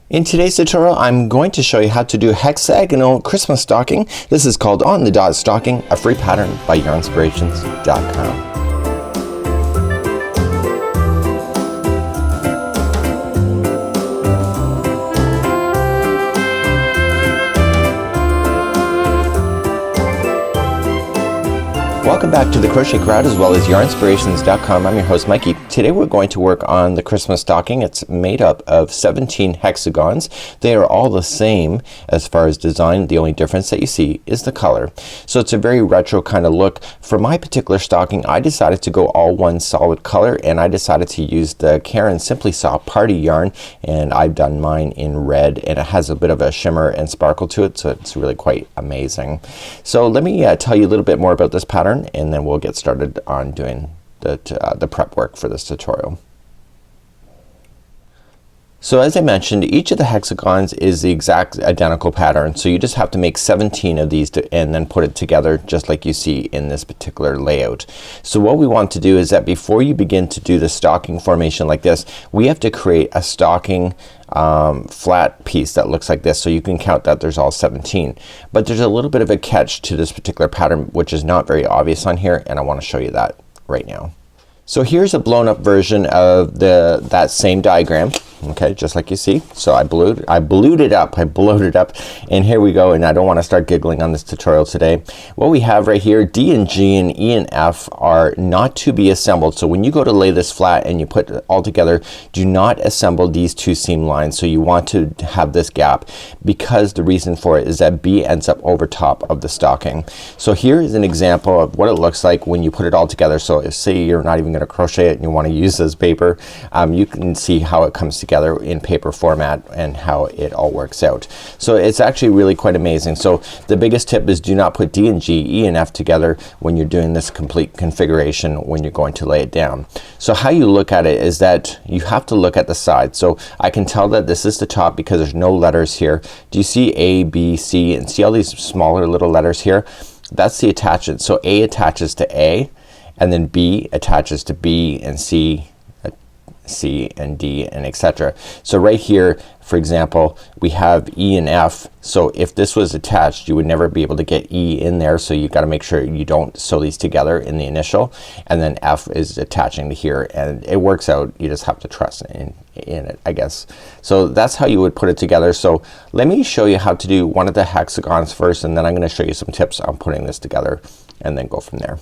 In today's tutorial, I'm going to show you how to do hexagonal Christmas stocking. This is called On the Dot Stocking, a free pattern by yarnspirations.com. Welcome back to the Crochet Crowd as well as yarnspirations.com. I'm your host Mikey. Today we're going to work on the Christmas stocking. It's made up of 17 hexagons. They are all the same as far as design. The only difference that you see is the color. So it's a very retro kind of look. For my particular stocking, I decided to go all one solid color, and I decided to use the Caron Simply Soft Party yarn, and I've done mine in red, and it has a bit of a shimmer and sparkle to it, so it's really quite amazing. So let me tell you a little bit more about this pattern, and then we'll get started on doing the prep work for this tutorial. So as I mentioned, each of the hexagons is the exact identical pattern, so you just have to make 17 of these and then put it together just like you see in this particular layout. So what we want to do is that before you begin to do the stocking formation like this, we have to create a stocking flat piece that looks like this, so you can count that there's all 17. But there's a little bit of a catch to this particular pattern which is not very obvious on here, and I want to show you that right now. So here's a blown up version of that same diagram. Okay, just like you see. So I blowed it up, and here we go, and I don't want to start giggling on this tutorial today. What we have right here, D and G and E and F are not to be assembled. So when you go to lay this flat and you put it all together, do not assemble these two seam lines. So you want to have this gap, because the reason for it is that B ends up over top of the stocking. So here is an example of what it looks like when you put it all together. So if, say you're not even gonna crochet it and you want to use this paper, you can see how it comes together in paper format and how it all works out. So it's actually really quite amazing. So the biggest tip is do not put D and G, E and F together when you're doing this complete configuration when you're going to lay it down. So how you look at it is that you have to look at the side. So I can tell that this is the top because there's no letters here. Do you see A, B, C, and see all these smaller little letters here? That's the attachment. So A attaches to A, and then B attaches to B, and C and D, and etc. So right here, for example, we have E and F. So if this was attached, you would never be able to get E in there, so you got to make sure you don't sew these together in the initial, and then F is attaching to here, and it works out. You just have to trust in it, I guess. So that's how you would put it together. So let me show you how to do one of the hexagons first, and then I'm gonna show you some tips on putting this together and then go from there.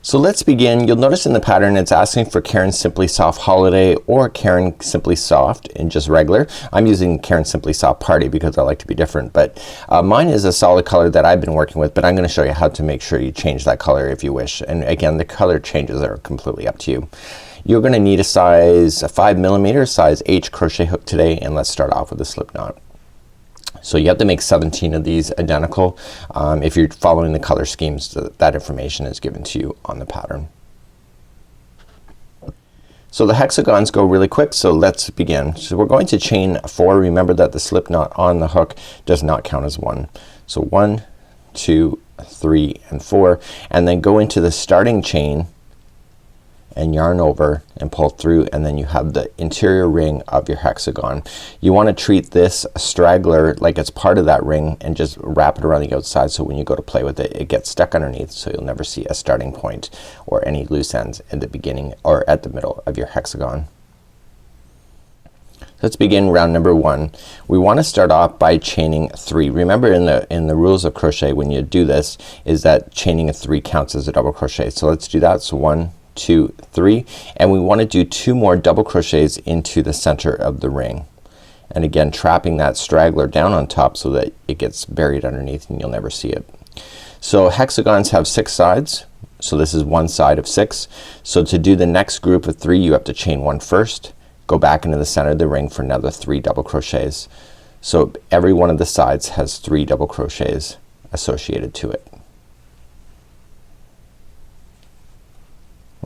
So let's begin. You'll notice in the pattern it's asking for Caron Simply Soft Holiday or Caron Simply Soft in just regular. I'm using Caron Simply Soft Party because I like to be different, but mine is a solid color that I've been working with, but I'm gonna show you how to make sure you change that color if you wish. And again, the color changes are completely up to you. You're gonna need a size 5mm, size H crochet hook today, and let's start off with a slip knot. So you have to make 17 of these identical. If you're following the color schemes, that information is given to you on the pattern. So the hexagons go really quick, so let's begin. So we're going to chain 4. Remember that the slip knot on the hook does not count as 1. So 1, 2, 3, and 4, and then go into the starting chain and yarn over and pull through, and then you have the interior ring of your hexagon. You want to treat this straggler like it's part of that ring and just wrap it around the outside, so when you go to play with it, it gets stuck underneath, so you'll never see a starting point or any loose ends at the beginning or at the middle of your hexagon. Let's begin round number 1. We want to start off by chaining 3. Remember in the rules of crochet when you do this is that chaining a 3 counts as a double crochet. So let's do that. So 1, 2, 3, and we want to do 2 more double crochets into the center of the ring, and again trapping that straggler down on top so that it gets buried underneath and you'll never see it. So hexagons have 6 sides, so this is one side of 6. So to do the next group of 3 you have to chain 1 first, go back into the center of the ring for another 3 double crochets. So every one of the sides has 3 double crochets associated to it.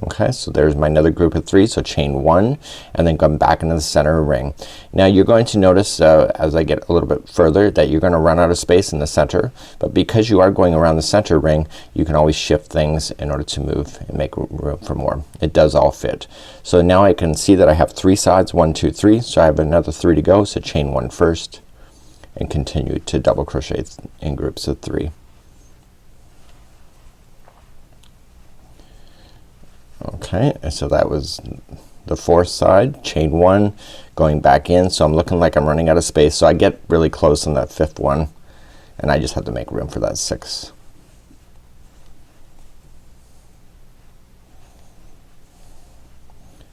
Okay, so there's my another group of 3. So chain 1 and then come back into the center of the ring. Now you're going to notice as I get a little bit further that you're gonna run out of space in the center, but because you are going around the center ring you can always shift things in order to move and make room for more. It does all fit. So now I can see that I have 3 sides, 1 2 3, so I have another 3 to go. So chain 1 first and continue to double crochet in groups of 3. Okay, and so that was the 4th side, chain 1, going back in. So I'm looking like I'm running out of space, so I get really close on that 5th one and I just have to make room for that 6th.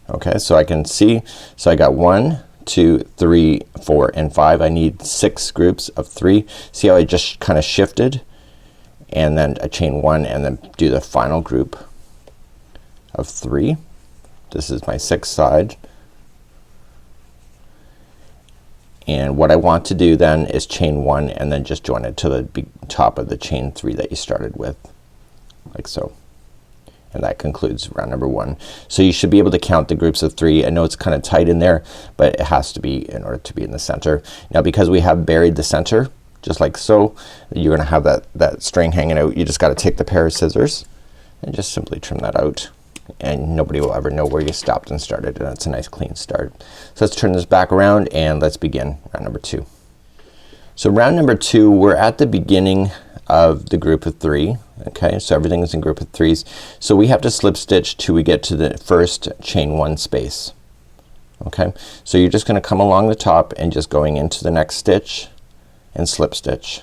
Okay, so I can see, so I got 1 2 3 4 and 5. I need 6 groups of 3. See how I just kind of shifted and then a chain 1 and then do the final group of 3. This is my 6th side, and what I want to do then is chain 1 and then just join it to the top of the chain 3 that you started with, like so. And that concludes round number 1. So you should be able to count the groups of 3. I know it's kind of tight in there, but it has to be in order to be in the center. Now because we have buried the center just like so, you're gonna have that string hanging out. You just got to take the pair of scissors and just simply trim that out, and nobody will ever know where you stopped and started, and it's a nice clean start. So let's turn this back around and let's begin round number 2. So round number 2, we're at the beginning of the group of 3. Okay, so everything is in group of 3s. So we have to slip stitch till we get to the first chain 1 space. Okay, so you're just gonna come along the top and just going into the next stitch and slip stitch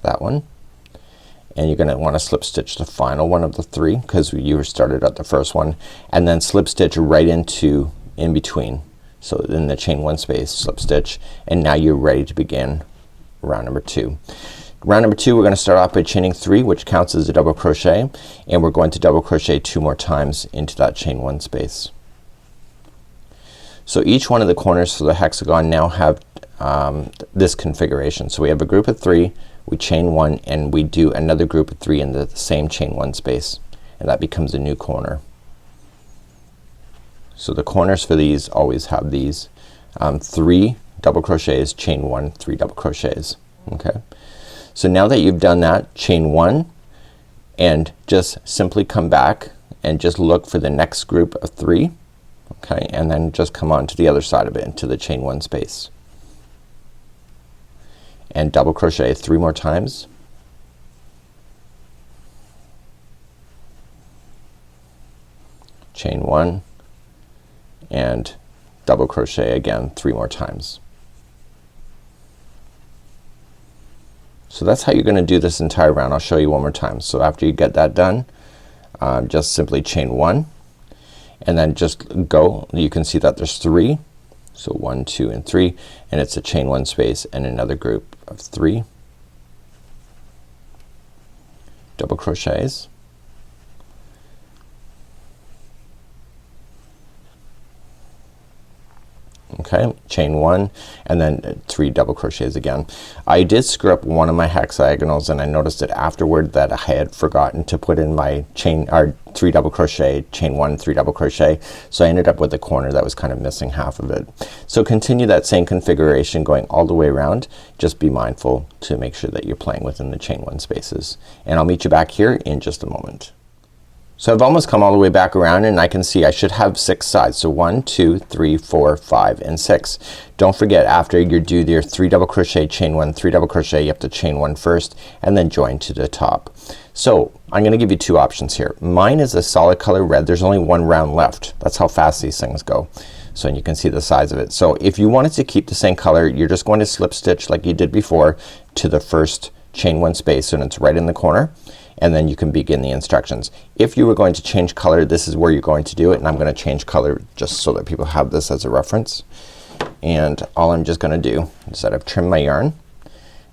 that one. And you're gonna want to slip stitch the final one of the 3 because you started at the first one, and then slip stitch right into in between. So in the chain 1 space, slip stitch, and now you're ready to begin round number 2. Round number 2, we're gonna start off by chaining 3, which counts as a double crochet, and we're going to double crochet 2 more times into that chain 1 space. So each one of the corners for the hexagon now have this configuration. So we have a group of 3, we chain 1, and we do another group of 3 in the same chain 1 space, and that becomes a new corner. So the corners for these always have these 3 double crochets, chain 1, 3 double crochets. Okay, so now that you've done that, chain 1 and just simply come back and just look for the next group of 3. Okay, and then just come on to the other side of it into the chain 1 space and double crochet 3 more times. Chain 1 and double crochet again 3 more times. So that's how you're gonna do this entire round. I'll show you one more time. So after you get that done, just simply chain 1 and then just go. You can see that there's 3. So 1 2 and 3, and it's a chain 1 space and another group of 3 double crochets. Okay, chain 1 and then 3 double crochets again. I did screw up one of my hexagonals, and I noticed it afterward that I had forgotten to put in my chain or 3 double crochet, chain 1, 3 double crochet, so I ended up with a corner that was kind of missing half of it. So continue that same configuration going all the way around. Just be mindful to make sure that you're playing within the chain 1 spaces, and I'll meet you back here in just a moment. So I've almost come all the way back around, and I can see I should have 6 sides. So 1 2 3 4 5 and 6. Don't forget, after you do your 3 double crochet, chain 1, 3 double crochet, you have to chain 1 first and then join to the top. So I'm gonna give you 2 options here. Mine is a solid color red. There's only 1 round left. That's how fast these things go. So you can see the size of it. So if you wanted to keep the same color, you're just going to slip stitch like you did before to the first chain 1 space, and it's right in the corner, and then you can begin the instructions. If you were going to change color, this is where you're going to do it, and I'm gonna change color just so that people have this as a reference. And all I'm just gonna do is that I've trimmed my yarn,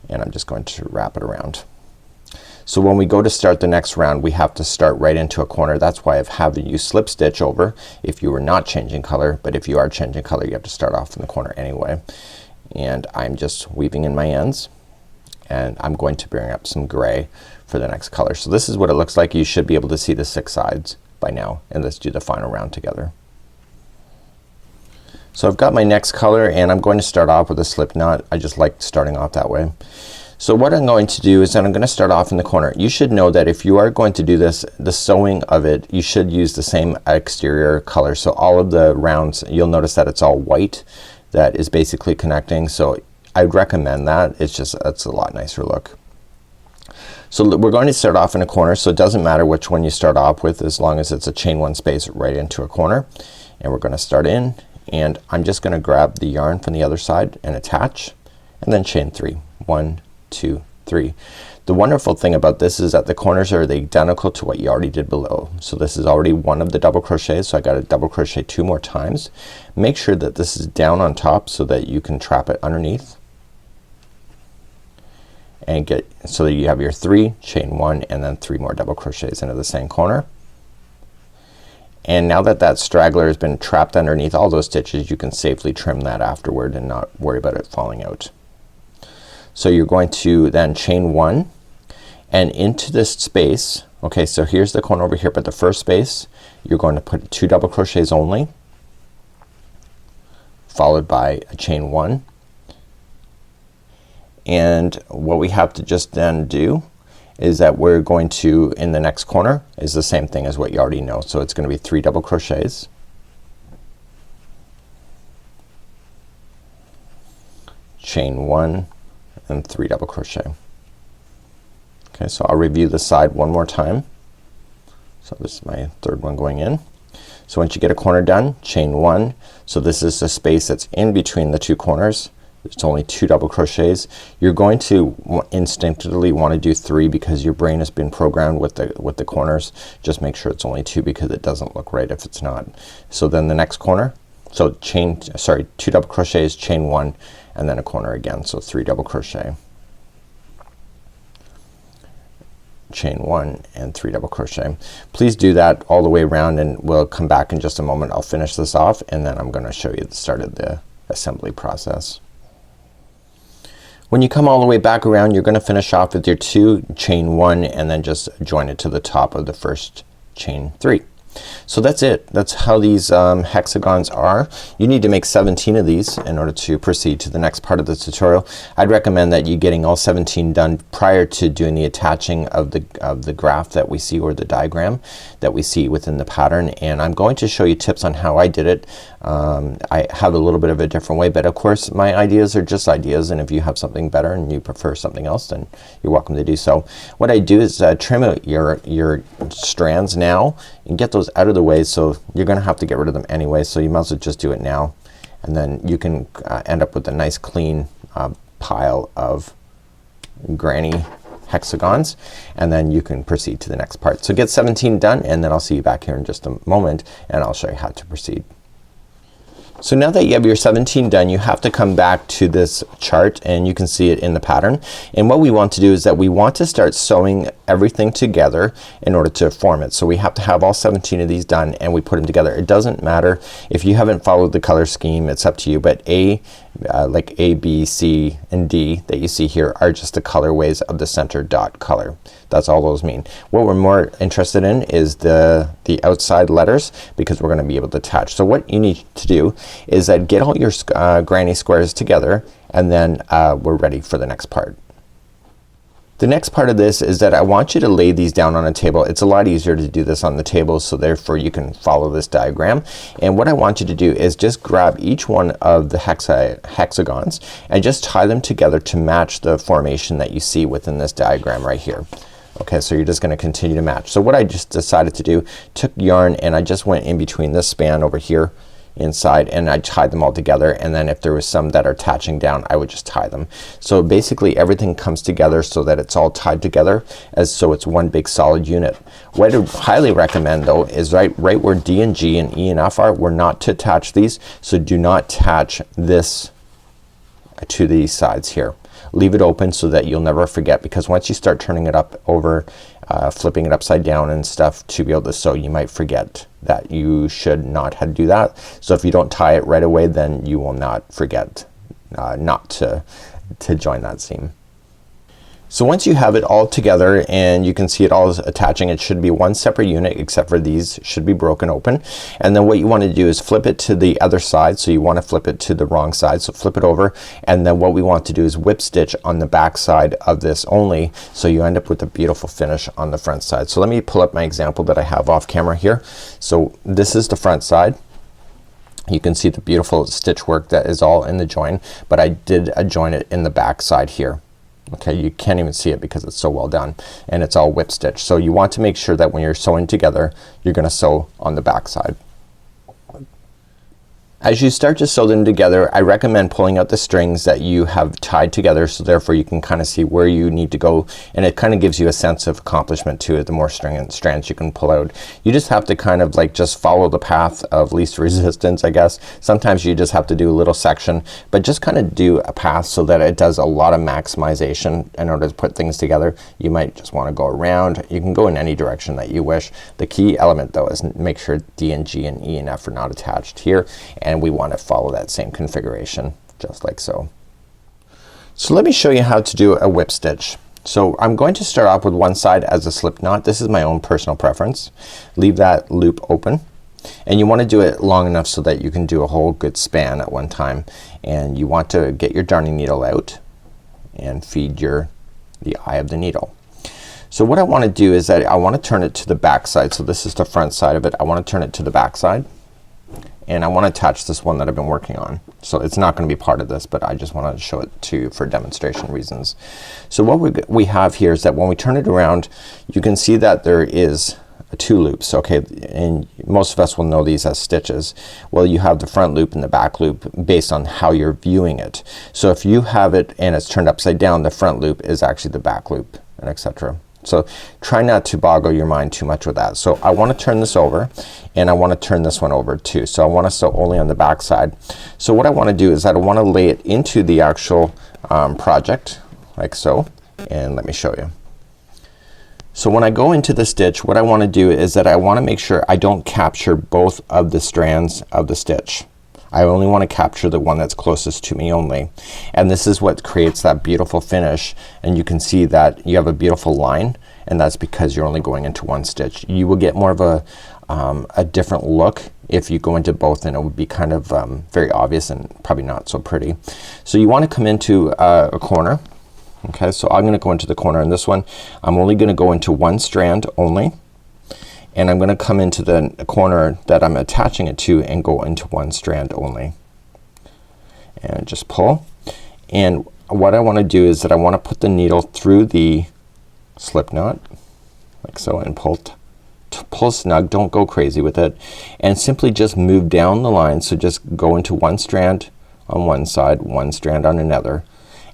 and I'm just going to wrap it around. So when we go to start the next round, we have to start right into a corner. That's why I've had you slip stitch over if you were not changing color, but if you are changing color, you have to start off in the corner anyway. And I'm just weaving in my ends, and I'm going to bring up some gray for the next color. So this is what it looks like. You should be able to see the 6 sides by now, and let's do the final round together. So I've got my next color and I'm going to start off with a slip knot. I just like starting off that way. So what I'm going to do is that I'm gonna start off in the corner. You should know that if you are going to do this, the sewing of it, you should use the same exterior color. So all of the rounds, you'll notice that it's all white that is basically connecting. So I'd recommend that. It's just, it's a lot nicer look. So we're going to start off in a corner, so it doesn't matter which one you start off with as long as it's a chain one space right into a corner. And we're gonna start in, and I'm just gonna grab the yarn from the other side and attach, and then chain 3. 1, 2, 3. The wonderful thing about this is that the corners are identical to what you already did below. So this is already one of the double crochets, so I got to double crochet 2 more times. Make sure that this is down on top so that you can trap it underneath. And get so that you have your 3, chain 1, and then 3 more double crochets into the same corner. And now that that straggler has been trapped underneath all those stitches, you can safely trim that afterward and not worry about it falling out. So you're going to then chain 1 and into this space, okay, so here's the corner over here, but the first space you're going to put 2 double crochets only, followed by a chain 1. And what we have to just then do is that we're going to, in the next corner, is the same thing as what you already know. So it's gonna be 3 double crochets, chain 1, and 3 double crochet. Okay, so I'll review the side one more time. So this is my third one going in. So once you get a corner done, chain 1. So this is the space that's in between the 2 corners. It's only 2 double crochets. You're going to instinctively want to do 3 because your brain has been programmed with the corners. Just make sure it's only 2 because it doesn't look right if it's not. So then the next corner, so 2 double crochets, chain 1, and then a corner again. So 3 double crochet, chain 1, and 3 double crochet. Please do that all the way around, and we'll come back in just a moment. I'll finish this off and then I'm gonna show you the start of the assembly process. When you come all the way back around, you're gonna finish off with your 2, chain 1, and then just join it to the top of the first chain 3. So that's it. That's how these hexagons are. You need to make 17 of these in order to proceed to the next part of the tutorial. I'd recommend that you getting all 17 done prior to doing the attaching of the graph that we see, or the diagram that we see within the pattern. And I'm going to show you tips on how I did it. I have a little bit of a different way, but of course my ideas are just ideas, and if you have something better and you prefer something else, then you're welcome to do so. What I do is trim out your strands now and get those out of the way. So you're gonna have to get rid of them anyway, so you might as well just do it now, and then you can end up with a nice clean pile of granny hexagons, and then you can proceed to the next part. So get 17 done, and then I'll see you back here in just a moment and I'll show you how to proceed. So now that you have your 17 done, you have to come back to this chart, and you can see it in the pattern. And what we want to do is that we want to start sewing everything together in order to form it. So we have to have all 17 of these done, and we put them together. It doesn't matter if you haven't followed the color scheme, it's up to you, but like A, B, C, and D that you see here are just the colorways of the center dot color. That's all those mean. What we're more interested in is the outside letters, because we're gonna be able to attach. So what you need to do is that get all your granny squares together, and then we're ready for the next part. The next part of this is that I want you to lay these down on a table. It's a lot easier to do this on the table, so therefore you can follow this diagram. And what I want you to do is just grab each one of the hexagons and just tie them together to match the formation that you see within this diagram right here. Okay, so you're just gonna continue to match. So what I just decided to do, took yarn and I just went in between this span over here inside, and I tied them all together, and then if there was some that are attaching down, I would just tie them. So basically everything comes together so that it's all tied together, so it's one big solid unit. What I highly recommend though is right where D and G and E and F are, we're not to attach these, so do not attach this to these sides here. Leave it open so that you'll never forget, because once you start turning it up over, flipping it upside down and stuff to be able to sew, you might forget that you should not have to do that. So if you don't tie it right away, then you will not forget not to join that seam. So once you have it all together and you can see it all is attaching, it should be one separate unit except for these should be broken open. And then what you want to do is flip it to the other side. So you want to flip it to the wrong side. So flip it over, and then what we want to do is whip stitch on the back side of this only, so you end up with a beautiful finish on the front side. So let me pull up my example that I have off camera here. So this is the front side. You can see the beautiful stitch work that is all in the join, but I did join it in the back side here. Okay, you can't even see it because it's so well done, and it's all whip stitch. So you want to make sure that when you're sewing together, you're gonna sew on the back side. As you start to sew them together, I recommend pulling out the strings that you have tied together, so therefore you can kind of see where you need to go, and it kind of gives you a sense of accomplishment too. The more strands you can pull out, you just have to kind of like just follow the path of least resistance, I guess. Sometimes you just have to do a little section, but just kind of do a path so that it does a lot of maximization in order to put things together. You might just want to go around. You can go in any direction that you wish. The key element though is make sure D and G and E and F are not attached here, and we want to follow that same configuration just like so. So let me show you how to do a whip stitch. So I'm going to start off with one side as a slip knot. This is my own personal preference. Leave that loop open, and you want to do it long enough so that you can do a whole good span at one time, and you want to get your darning needle out and feed the eye of the needle. So what I want to do is that I want to turn it to the back side. So this is the front side of it. I want to turn it to the back side, and I want to attach this one that I've been working on. So it's not going to be part of this, but I just want to show it to you for demonstration reasons. So what we have here is that when we turn it around, you can see that there is two loops. Okay, and most of us will know these as stitches. Well, you have the front loop and the back loop based on how you're viewing it. So if you have it and it's turned upside down, the front loop is actually the back loop, and etc. So try not to boggle your mind too much with that. So I want to turn this over, and I want to turn this one over too. So I want to sew only on the back side. So what I want to do is that I want to lay it into the actual project like so, and let me show you. So when I go into the stitch, what I want to do is that I want to make sure I don't capture both of the strands of the stitch. I only want to capture the one that's closest to me only, and this is what creates that beautiful finish. And you can see that you have a beautiful line, and that's because you're only going into one stitch. You will get more of a different look if you go into both, and it would be kind of very obvious and probably not so pretty. So you want to come into a corner. Okay, so I'm gonna go into the corner in this one. I'm only gonna go into one strand only, and I'm gonna come into the corner that I'm attaching it to and go into one strand only, and just pull. And what I want to do is that I want to put the needle through the slip knot like so, and pull snug. Don't go crazy with it, and simply just move down the line. So just go into one strand on one side, one strand on another.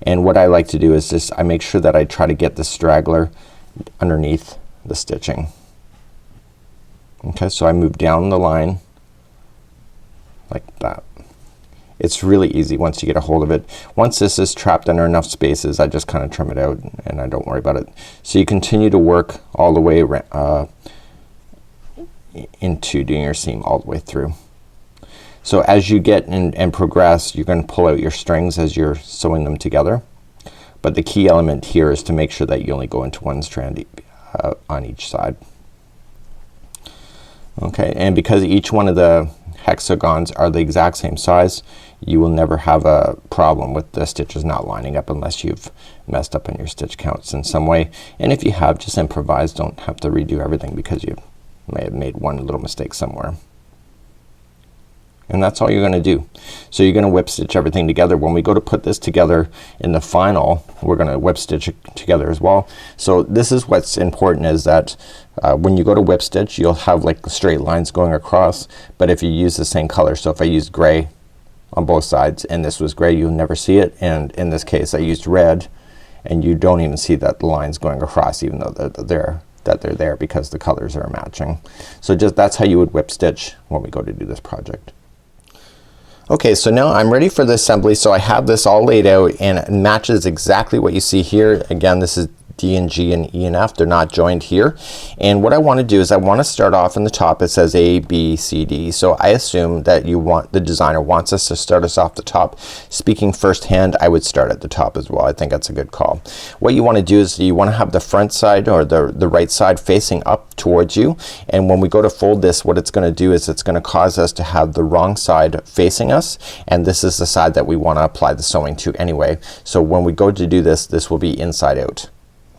And what I like to do is just I make sure that I try to get the straggler underneath the stitching. Okay, so I move down the line like that. It's really easy once you get a hold of it. Once this is trapped under enough spaces, I just kind of trim it out and I don't worry about it. So you continue to work all the way into doing your seam all the way through. So as you get and progress, you're going to pull out your strings as you're sewing them together. But the key element here is to make sure that you only go into one strand on each side. Okay, and because each one of the hexagons are the exact same size, you will never have a problem with the stitches not lining up unless you've messed up on your stitch counts in some way. And if you have, just improvise. Don't have to redo everything because you may have made one little mistake somewhere. And that's all you're gonna do. So you're gonna whip stitch everything together. When we go to put this together in the final, we're gonna whip stitch it together as well. So this is what's important, is that when you go to whip stitch, you'll have like straight lines going across. But if you use the same color, so if I use gray on both sides and this was gray, you'll never see it. And in this case I used red, and you don't even see that the lines going across, even though they're there because the colors are matching. So just that's how you would whip stitch when we go to do this project. Okay, so now I'm ready for the assembly. So I have this all laid out and it matches exactly what you see here. Again, this is D and G and E and F. They're not joined here. And what I want to do is I want to start off in the top. It says A, B, C, D. So I assume that the designer wants us to start us off the top. Speaking firsthand, I would start at the top as well. I think that's a good call. What you want to do is you want to have the front side or the right side facing up towards you. And when we go to fold this, what it's going to do is it's going to cause us to have the wrong side facing us. And this is the side that we want to apply the sewing to anyway. So when we go to do this, this will be inside out.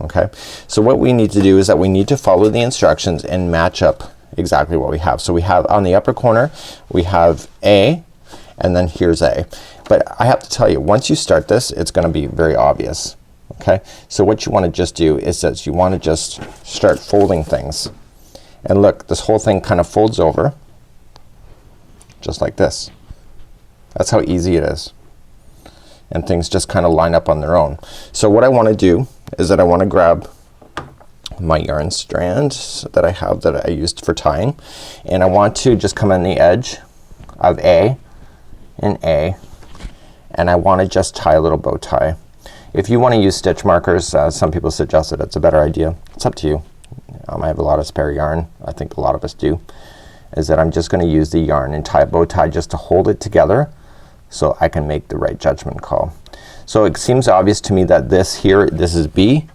Okay, so what we need to do is that we need to follow the instructions and match up exactly what we have. So we have on the upper corner we have A, and then here's A. But I have to tell you, once you start this, it's gonna be very obvious. Okay, so what you want to just do is that you want to just start folding things. And look, this whole thing kind of folds over just like this. That's how easy it is. And things just kind of line up on their own. So what I want to do is that I want to grab my yarn strand that I have that I used for tying, and I want to just come on the edge of A and A, and I want to just tie a little bow tie. If you want to use stitch markers, some people suggest that it's a better idea. It's up to you. I have a lot of spare yarn. I think a lot of us do. Is that I'm just going to use the yarn and tie a bow tie just to hold it together so I can make the right judgment call. So it seems obvious to me that this here, this is B,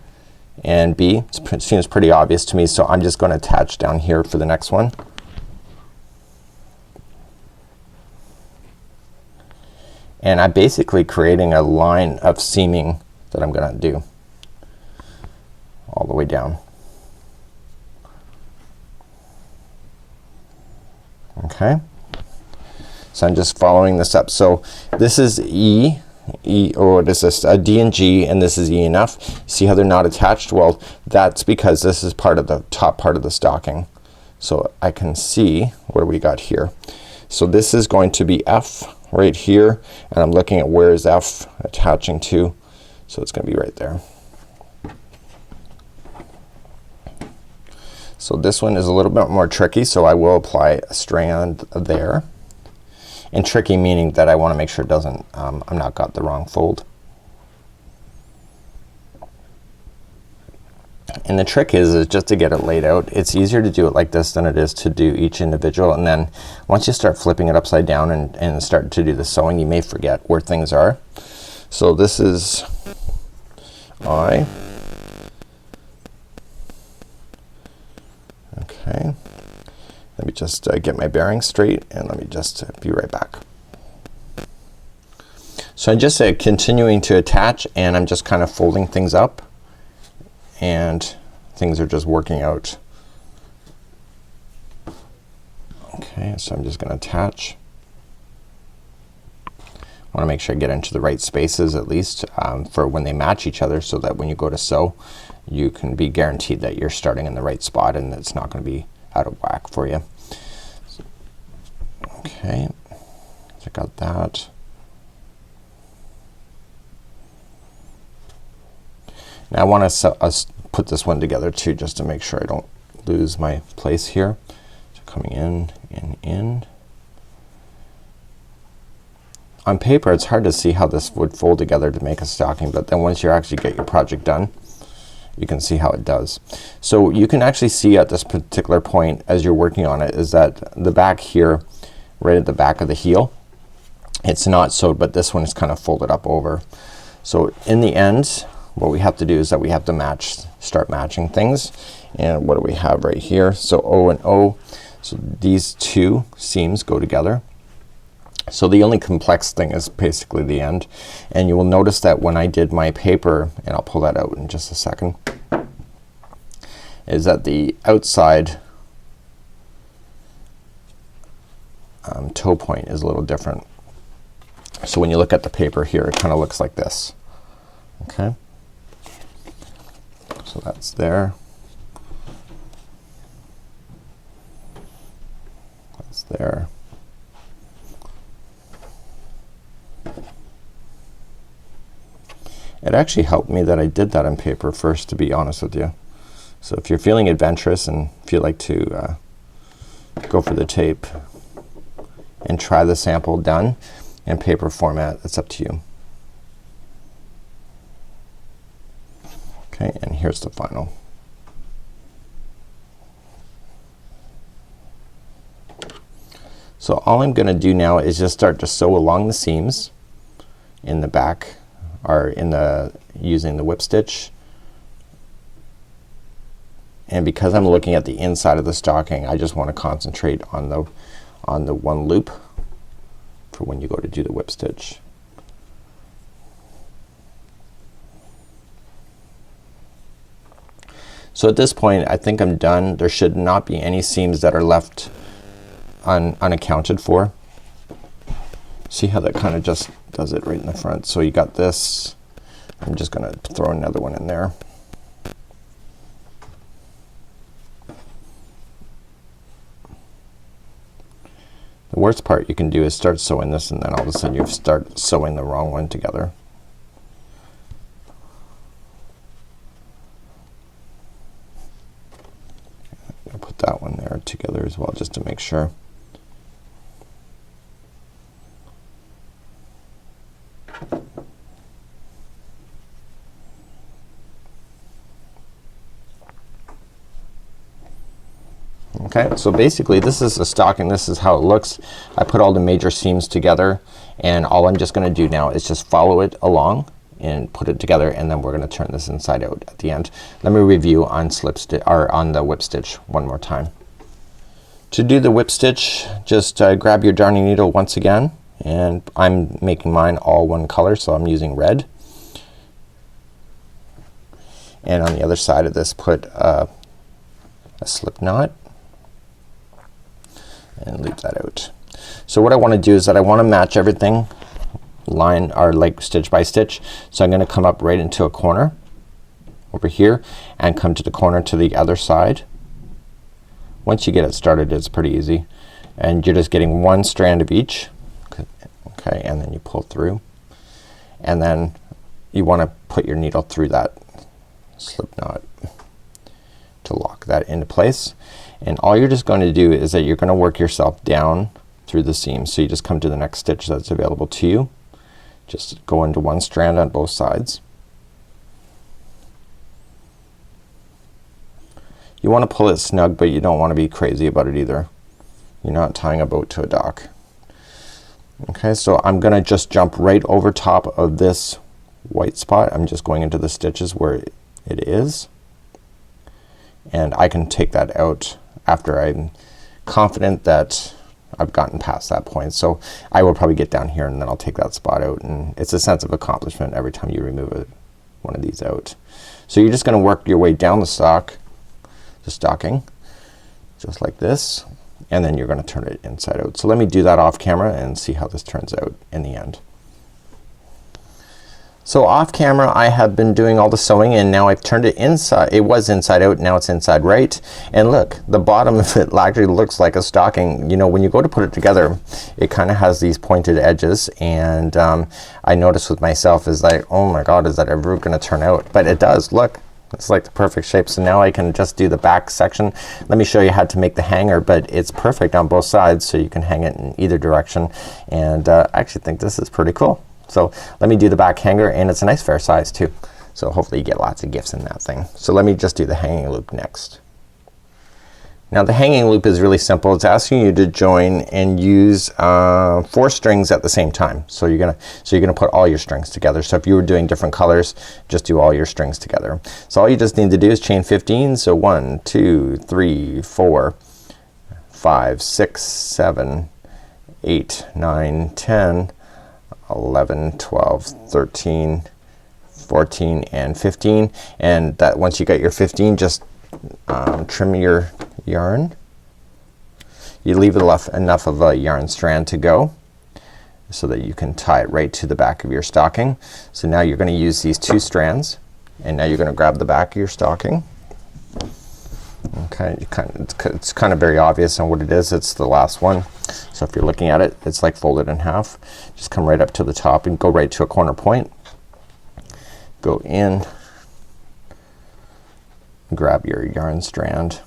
and B seems pretty obvious to me, so I'm just going to attach down here for the next one. And I'm basically creating a line of seaming that I'm gonna do all the way down. Okay, so I'm just following this up. So this is E, or this is D and G, and this is E and F. See how they're not attached? Well, that's because this is part of the top part of the stocking. So I can see what we got here. So this is going to be F right here, and I'm looking at where is F attaching to. So it's gonna be right there. So this one is a little bit more tricky, so I will apply a strand there. And tricky meaning that I want to make sure it doesn't, I'm not got the wrong fold. And the trick is just to get it laid out. It's easier to do it like this than it is to do each individual, and then once you start flipping it upside down and start to do the sewing, you may forget where things are. So this is I. Okay, let me just get my bearings straight, and let me just be right back. So I'm just continuing to attach, and I'm just kind of folding things up, and things are just working out. Okay, so I'm just gonna attach. I wanna make sure I get into the right spaces at least for when they match each other, so that when you go to sew, you can be guaranteed that you're starting in the right spot and it's not gonna be out of whack for you. Okay, so I got that. Now I want to put this one together too, just to make sure I don't lose my place here. So coming in and in. On paper it's hard to see how this would fold together to make a stocking, but then once you actually get your project done, you can see how it does. So you can actually see at this particular point as you're working on it is that the back here, right at the back of the heel, it's not sewed, but this one is kind of folded up over. So in the end, what we have to do is that we have to start matching things. And what do we have right here? So O and O. So these two seams go together. So the only complex thing is basically the end. And you will notice that when I did my paper, and I'll pull that out in just a second, is that the outside toe point is a little different. So when you look at the paper here, it kind of looks like this. Okay, so that's there. That's there. It actually helped me that I did that on paper first, to be honest with you. So if you're feeling adventurous and feel like to go for the tape and try the sample done in paper format, it's up to you. Okay, and here's the final. So all I'm gonna do now is just start to sew along the seams in the back, or in the using the whip stitch. And because I'm looking at the inside of the stocking, I just want to concentrate on the one loop for when you go to do the whip stitch. So at this point I think I'm done. There should not be any seams that are left unaccounted for. See how that kind of just does it right in the front. So you got this. I'm just gonna throw another one in there. The worst part you can do is start sewing this and then all of a sudden you start sewing the wrong one together. I'll put that one there together as well just to make sure. Okay, so basically this is the stocking. This is how it looks. I put all the major seams together, and all I'm just gonna do now is just follow it along and put it together, and then we're gonna turn this inside out at the end. Let me review on slip stitch, or on the whip stitch one more time. To do the whip stitch, just grab your darning needle once again, and I'm making mine all one color, so I'm using red. And on the other side of this put a slip knot and leave that out. So what I want to do is that I want to match everything line, or like stitch by stitch. So I'm gonna come up right into a corner over here and come to the corner to the other side. Once you get it started, it's pretty easy, and you're just getting one strand of each. Okay, and then you pull through, and then you want to put your needle through that slip knot to lock that into place. And all you're just going to do is that you're gonna work yourself down through the seam. So you just come to the next stitch that's available to you. Just go into one strand on both sides. You want to pull it snug, but you don't want to be crazy about it either. You're not tying a boat to a dock. Okay, so I'm gonna just jump right over top of this white spot. I'm just going into the stitches where it is, and I can take that out after I'm confident that I've gotten past that point. So I will probably get down here and then I'll take that spot out, and it's a sense of accomplishment every time you remove one of these out. So you're just gonna work your way down the stocking just like this, and then you're gonna turn it inside out. So let me do that off camera and see how this turns out in the end. So off camera I have been doing all the sewing, and now I've turned it inside. It was inside out, now it's inside right. And look, the bottom of it actually looks like a stocking. You know, when you go to put it together, it kind of has these pointed edges, and I noticed with myself is like, oh my god, is that ever gonna turn out? But it does. Look, it's like the perfect shape. So now I can just do the back section. Let me show you how to make the hanger, but it's perfect on both sides, so you can hang it in either direction. And I actually think this is pretty cool. So let me do the back hanger, and it's a nice fair size too. So hopefully you get lots of gifts in that thing. So let me just do the hanging loop next. Now the hanging loop is really simple. It's asking you to join and use 4 strings at the same time. So you're gonna put all your strings together. So if you were doing different colors, just do all your strings together. So all you just need to do is chain 15. So 1, 2, 3, 4, 5, 6, 7, 8, 9, 10, 11, 12, 13, 14, and 15. And that once you get your 15, just trim your yarn. You leave enough of a yarn strand to go so that you can tie it right to the back of your stocking. So now you're gonna use these 2 strands, and now you're gonna grab the back of your stocking. Okay, it's kind of very obvious on what it is. It's the last one. So if you're looking at it, it's like folded in half. Just come right up to the top and go right to a corner point. Go in, grab your yarn strand,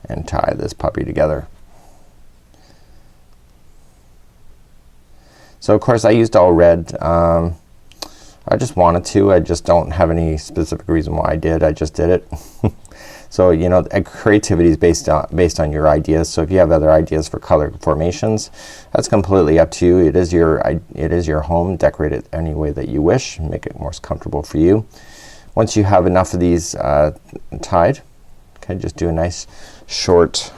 and tie this puppy together. So of course I used all red. I just wanted to. I just don't have any specific reason why I did. I just did it. So you know, creativity is based on your ideas. So if you have other ideas for color formations, that's completely up to you. It is your home. Decorate it any way that you wish. Make it more comfortable for you. Once you have enough of these tied, okay, just do a nice short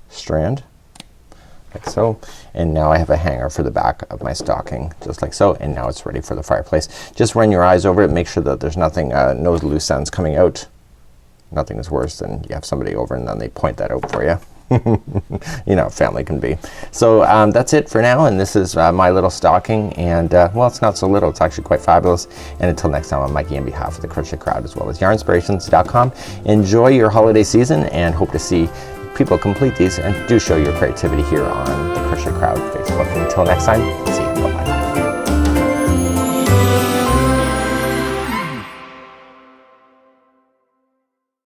strand like so, and now I have a hanger for the back of my stocking just like so, and now it's ready for the fireplace. Just run your eyes over it, make sure that there's nothing no loose ends coming out. Nothing is worse than you have somebody over and then they point that out for you. You know, family can be. So that's it for now, and this is my little stocking, and well, it's not so little, it's actually quite fabulous. And until next time, I'm Mikey on behalf of the Crochet Crowd as well as yarnspirations.com. Enjoy your holiday season and hope to see people complete these, and do show your creativity here on the Crochet Crowd Facebook. Until next time,